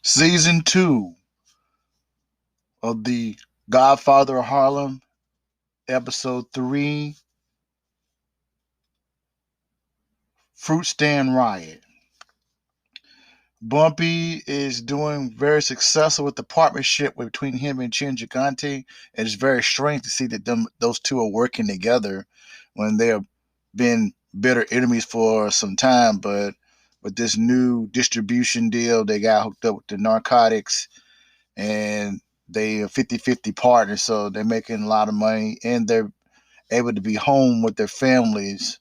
Season 2 of the Godfather of Harlem, episode 3, Fruit Stand Riot. Bumpy is doing very successful with the partnership between him and Gigante. And it's very strange to see that those two are working together when they have been bitter enemies for some time. But with this new distribution deal, they got hooked up with the narcotics and they are 50-50 partners. So they're making a lot of money and they're able to be home with their families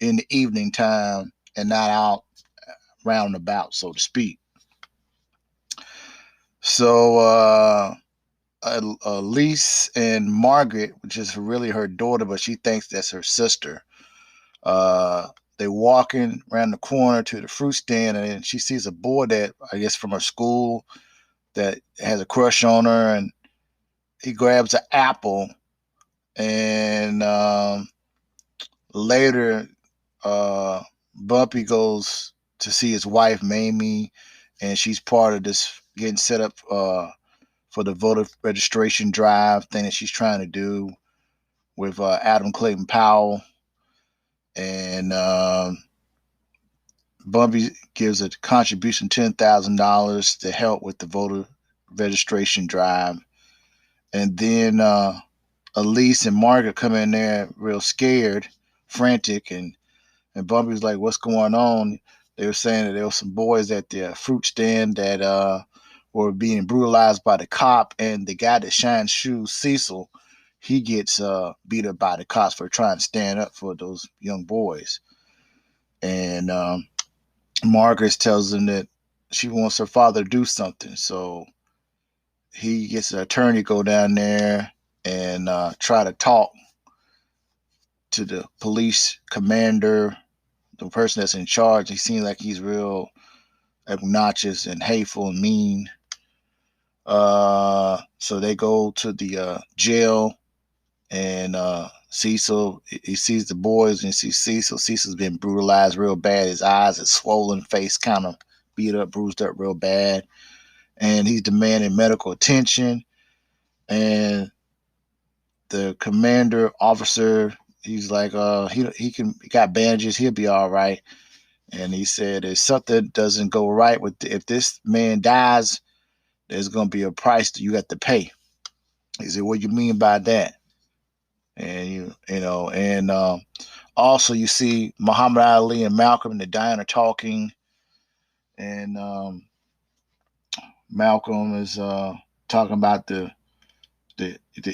in the evening time and not out round about, so to speak. So Elise and Margaret, which is really her daughter, but she thinks that's her sister. Uh, they walking around the corner to the fruit stand, and she sees a boy that I guess from her school that has a crush on her, and he grabs an apple, and later, Bumpy goes to see his wife Mayme, and she's part of this getting set up for the voter registration drive thing that she's trying to do with Adam Clayton Powell. And Bumpy gives a contribution $10,000 to help with the voter registration drive. And then Elise and Margaret come in there real scared, frantic, and Bumpy was like, "What's going on?" They were saying that there were some boys at the fruit stand that were being brutalized by the cop, and the guy that shines shoes, Cecil, he gets beat up by the cops for trying to stand up for those young boys. And Margaret tells him that she wants her father to do something, so he gets an attorney to go down there and try to talk to the police commander, the person that's in charge. He seems like he's real obnoxious and hateful and mean. So they go to the jail, and Cecil, he sees the boys and he sees Cecil. Cecil's been brutalized real bad. His eyes are swollen, face kind of beat up, bruised up real bad, and he's demanding medical attention. And the commander officer, he's like, he got bandages, he'll be all right. And he said, if something doesn't go right if this man dies, there's gonna be a price that you have to pay. He said, what do you mean by that? And and also you see Muhammad Ali and Malcolm and the diner talking, and Malcolm is talking about the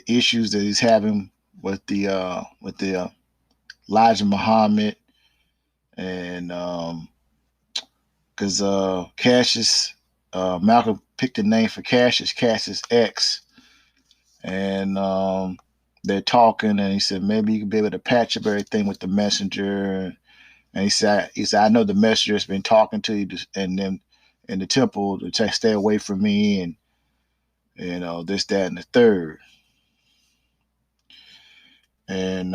issues that he's having with the Elijah Muhammad, and because Cassius, Malcolm picked a name for Cassius, Cassius X, and they're talking, and he said maybe you could be able to patch up everything with the messenger. And he said, I know the messenger has been talking to you, and then in the temple to stay away from me, and this, that, and the third. And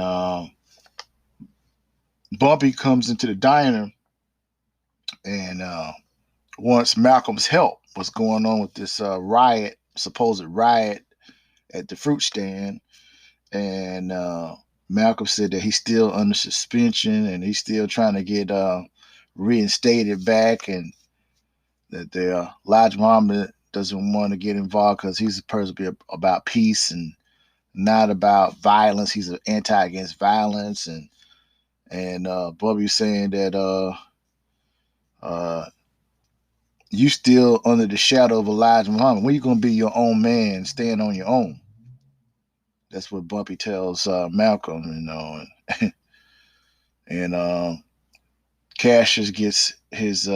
Bumpy comes into the diner and wants Malcolm's help. What's going on with this riot, supposed riot at the fruit stand? And Malcolm said that he's still under suspension and he's still trying to get reinstated back, and that the Elijah Muhammad doesn't want to get involved because he's a person about peace and not about violence. He's an anti against violence, and Bubby saying that you still under the shadow of Elijah Muhammad. When you gonna be your own man, stand on your own? That's what Bumpy tells Malcolm, and Cassius gets his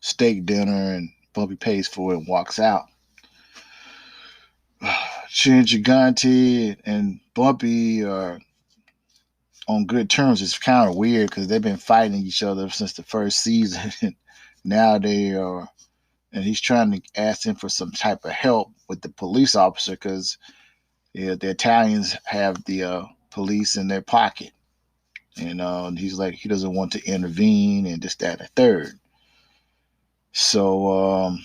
steak dinner, and Bumpy pays for it and walks out. Gigante and Bumpy are on good terms. It's kind of weird because they've been fighting each other since the first season. Now they are, and he's trying to ask him for some type of help with the police officer because the Italians have the police in their pocket. And he's like, he doesn't want to intervene and this, that, and the third. So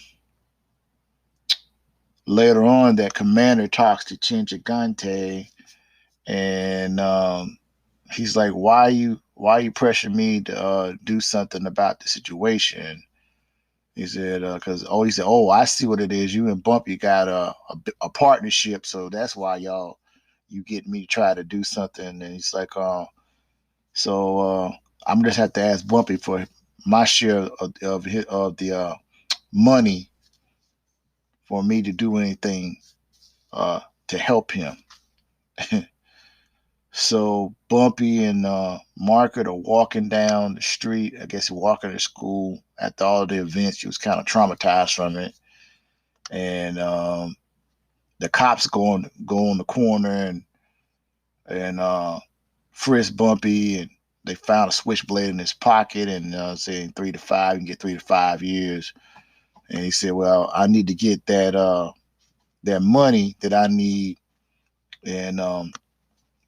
later on, that commander talks to Gigante, and he's like, why you pressure me to do something about the situation?" He said, he said, "Oh, I see what it is. You and Bumpy got a partnership, so that's why you get me to try to do something." And he's like, I'm just have to ask Bumpy for my share of the money for me to do anything to help him." So Bumpy and Margaret are walking down the street. I guess walking to school after all the events. She was kind of traumatized from it, and the cops go on the corner and frisk Bumpy, and they found a switchblade in his pocket and saying 3 to 5, you can get 3 to 5 years. And he said, "Well, I need to get that money that I need, and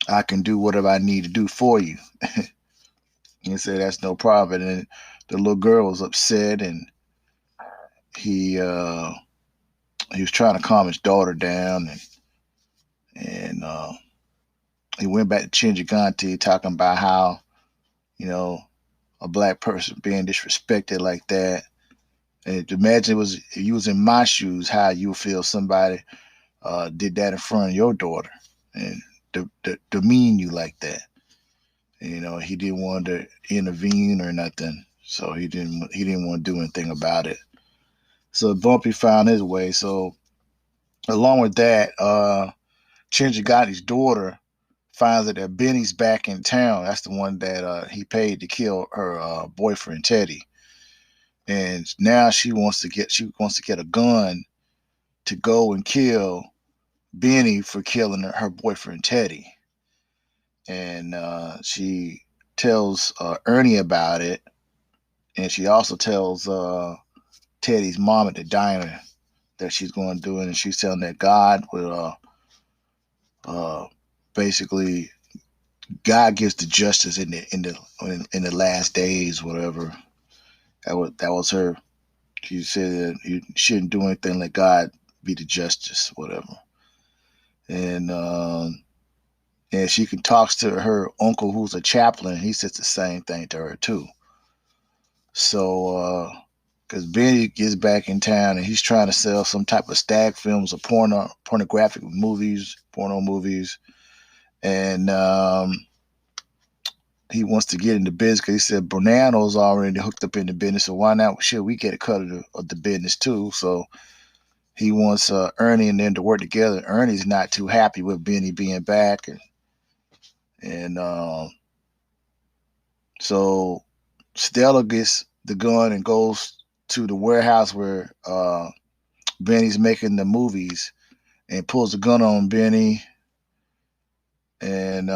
I can do whatever I need to do for you." He said, "That's no problem." And the little girl was upset, and he was trying to calm his daughter down, and he went back to Gigante talking about how, you know, a black person being disrespected like that. And imagine if you was in my shoes, how you would feel somebody did that in front of your daughter and demean you like that. He didn't want to intervene or nothing, so he didn't want to do anything about it. So Bumpy found his way. So along with that, Chinjigante's daughter finds that Benny's back in town. That's the one that he paid to kill her boyfriend Teddy, and now she wants to get a gun to go and kill Benny for killing her boyfriend Teddy. And she tells Ernie about it, and she also tells Teddy's mom at the diner that she's going to do it, and she's telling that God will basically God gives the justice in the last days, whatever. That was her. She said that you shouldn't do anything, let God be the justice, whatever. And she can talks to her uncle who's a chaplain. He says the same thing to her too. So because Benny gets back in town and he's trying to sell some type of stag films or pornographic movies, porno movies, and he wants to get into business because he said Bernardo's already hooked up in the business, so why not? Sure, we get a cut of the business too. So he wants Ernie and them to work together. Ernie's not too happy with Benny being back, and so Stella gets the gun and goes to the warehouse where Benny's making the movies and pulls the gun on Benny, and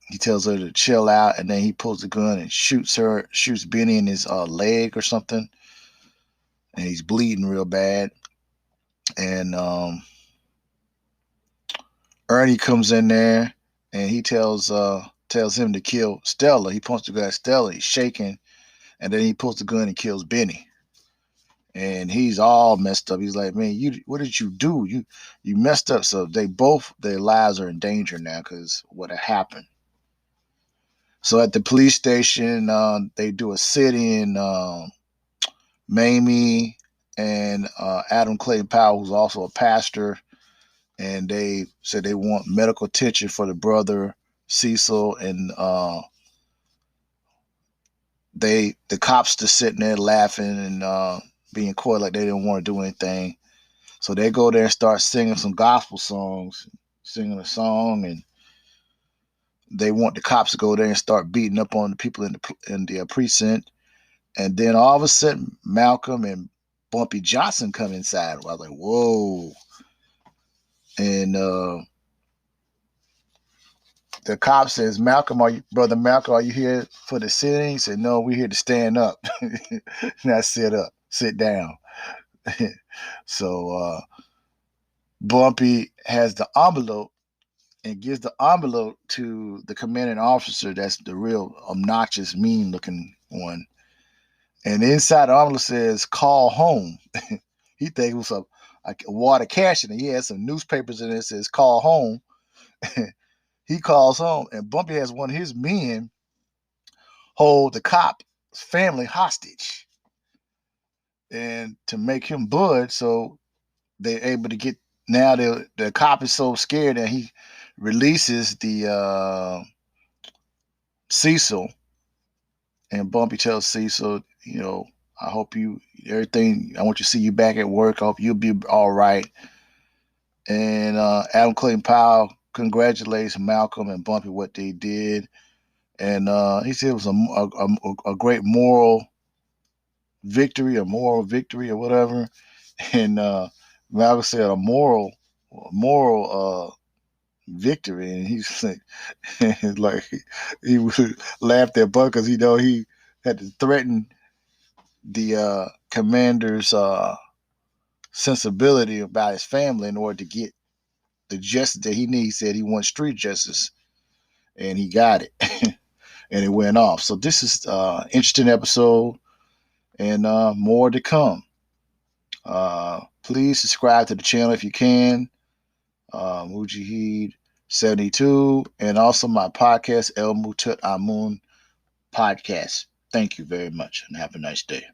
he tells her to chill out, and then he pulls the gun and shoots Benny in his leg or something, and he's bleeding real bad. And Ernie comes in there, and he tells him to kill Stella. He points the gun at Stella. He's shaking, and then he pulls the gun and kills Benny. And he's all messed up. He's like, "Man, what did you do? You messed up." So their lives are in danger now because what had happened. So at the police station, they do a sit-in. Mayme and Adam Clayton Powell, who's also a pastor, and they said they want medical attention for the brother Cecil, and the cops just sitting there laughing and being coy like they didn't want to do anything. So they go there and start singing some gospel songs, singing a song, and they want the cops to go there and start beating up on the people in the precinct. And then all of a sudden, Malcolm and Bumpy Johnson come inside. I was like, whoa. And the cop says, Brother Malcolm, are you here for the sitting? He said, no, we're here to stand up. Not sit down. So Bumpy has the envelope and gives the envelope to the commanding officer. That's the real obnoxious, mean looking one. And inside the envelope says "Call home." He think it was a water cash, and he had some newspapers in it that says "Call home." He calls home, and Bumpy has one of his men hold the cop's family hostage, and to make him bud, so they're able to get. Now the cop is so scared that he releases the Cecil, and Bumpy tells Cecil, I hope you everything. I want you to see you back at work. I hope you'll be all right. And Adam Clayton Powell congratulates Malcolm and Bumpy what they did, and he said it was a great moral victory or whatever. And Malcolm said a moral victory, and he's like he would laugh at Buck because he had to threaten the commander's sensibility about his family in order to get the justice that he needs. He said he wants street justice, and he got it, and it went off. So this is interesting episode, and more to come. Please subscribe to the channel if you can. Mujahid 72, and also my podcast, El Mutut Amun Podcast. Thank you very much, and have a nice day.